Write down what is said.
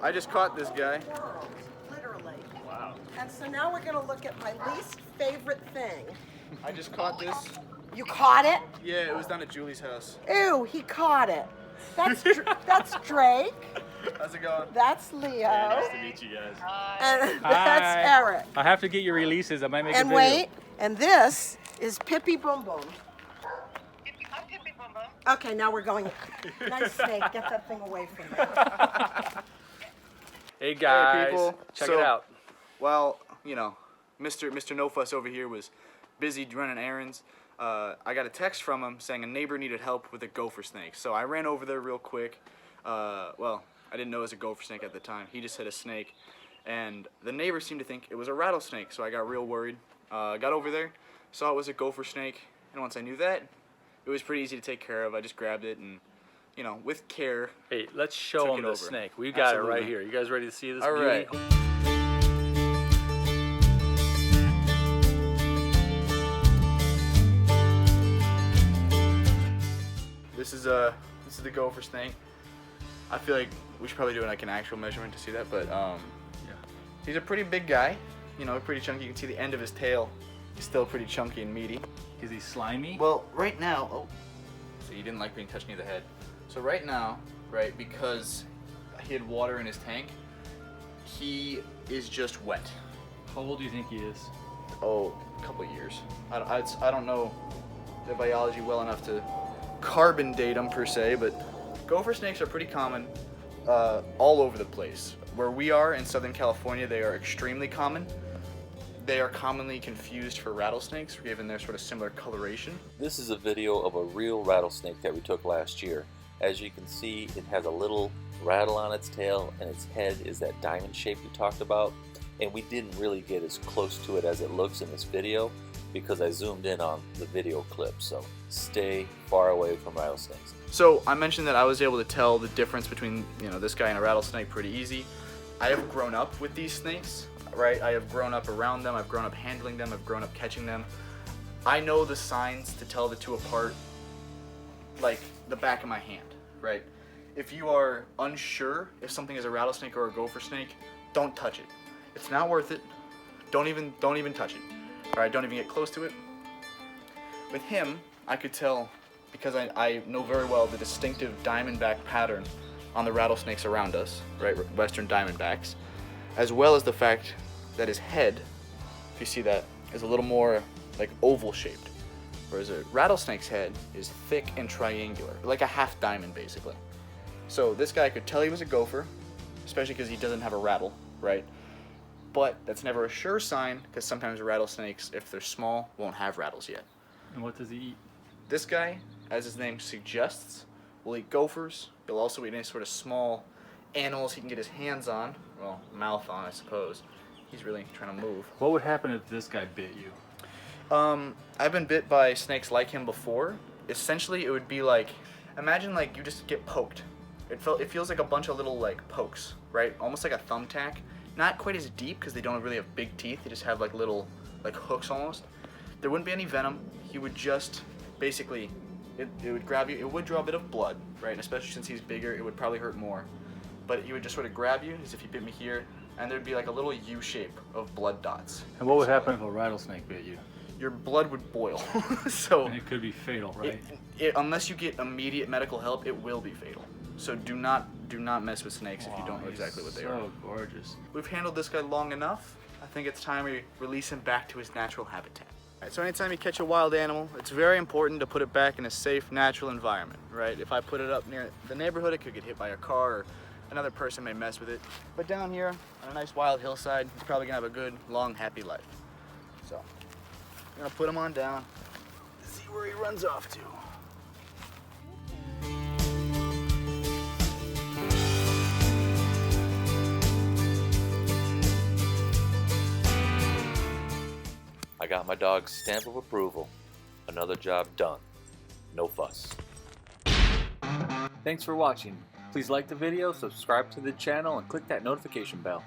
I just caught this guy. Literally. Wow. And so now we're going to look at my least favorite thing. I just caught this. You caught it? Yeah, it was down at Julie's house. Ew, he caught it. That's Drake. How's it going? That's Leo. Hey, nice to meet you guys. And that's Hi. Eric. I have to get your releases. I might make And a video. wait, and this is Pippi Boom Boom. Okay, now we're going. Nice snake. Get that thing away from me. Hey guys, people. check So- it out. Well, you know, Mr. No Fuss over here was busy running errands. I got a text from him saying a neighbor needed help with a gopher snake. So I ran over there real quick. Well, I didn't know it was a gopher snake at the time. He just said a snake. And the neighbor seemed to think it was a rattlesnake, so I got real worried. Got over there, saw it was a gopher snake, and once I knew that, it was pretty easy to take care of. I just grabbed it and, you know, with care. Hey, let's show Took them it the over. snake. We got it right Absolutely. here. You guys ready to see this All beauty? right. This is the gopher snake. I feel like we should probably do like an actual measurement to see that, but Yeah. he's a pretty big guy. You know, pretty chunky. You can see the end of his tail. He's still pretty chunky and meaty. Is he slimy? Well, right now, so you didn't like being touched near the head. So right now, right, because he had water in his tank, he is just wet. How old do you think he is? Oh, a couple of years. I don't know the biology well enough to carbon date them per se, but gopher snakes are pretty common all over the place. Where we are in Southern California, they are extremely common. They are commonly confused for rattlesnakes, given their sort of similar coloration. This is a video of a real rattlesnake that we took last year. As you can see, it has a little rattle on its tail, and its head is that diamond shape we talked about. And we didn't really get as close to it as it looks in this video because I zoomed in on the video clip, so stay far away from rattlesnakes. So I mentioned that I was able to tell the difference between, you know, this guy and a rattlesnake pretty easy. I have grown up with these snakes, right? I have grown up around them, I've grown up handling them, I've grown up catching them. I know the signs to tell the two apart like the back of my hand, right? If you are unsure if something is a rattlesnake or a gopher snake, don't touch it. It's not worth it. Don't even touch it. All right, don't even get close to it. With him, I could tell because I know very well the distinctive diamondback pattern on the rattlesnakes around us, right, western diamondbacks, as well as the fact that his head, if you see that, is a little more like oval shaped, whereas a rattlesnake's head is thick and triangular, like a half diamond basically. So this guy could tell he was a gopher, especially because he doesn't have a rattle, right? But that's never a sure sign because sometimes rattlesnakes, if they're small, won't have rattles yet. And what does he eat? This guy, as his name suggests, will eat gophers. He'll also eat any sort of small animals he can get his hands on. Well, mouth on, I suppose. He's really trying to move. What would happen if this guy bit you? I've been bit by snakes like him before. Essentially, it would be like, imagine like you just get poked. It feels like a bunch of little like pokes, right? Almost like a thumbtack. Not quite as deep because they don't really have big teeth. They just have like little like hooks almost. There wouldn't be any venom. He would just basically, it would grab you. It would draw a bit of blood, right? And especially since he's bigger, it would probably hurt more. But he would just sort of grab you as if he bit me here, and there'd be like a little U shape of blood dots. And what would happen if a rattlesnake bit you? Your blood would boil. So And it could be fatal, right? unless you get immediate medical help, it will be fatal. So do not mess with snakes if you don't know exactly what they are. So gorgeous. We've handled this guy long enough. I think it's time we release him back to his natural habitat. Right, so anytime you catch a wild animal, it's very important to put it back in a safe, natural environment, right? If I put it up near the neighborhood, it could get hit by a car or another person may mess with it. But down here on a nice wild hillside, he's probably gonna have a good, long, happy life. So I'm gonna put him on down, see where he runs off to. I got my dog's stamp of approval. Another job done. No fuss. Thanks for watching. Please like the video, subscribe to the channel, and click that notification bell.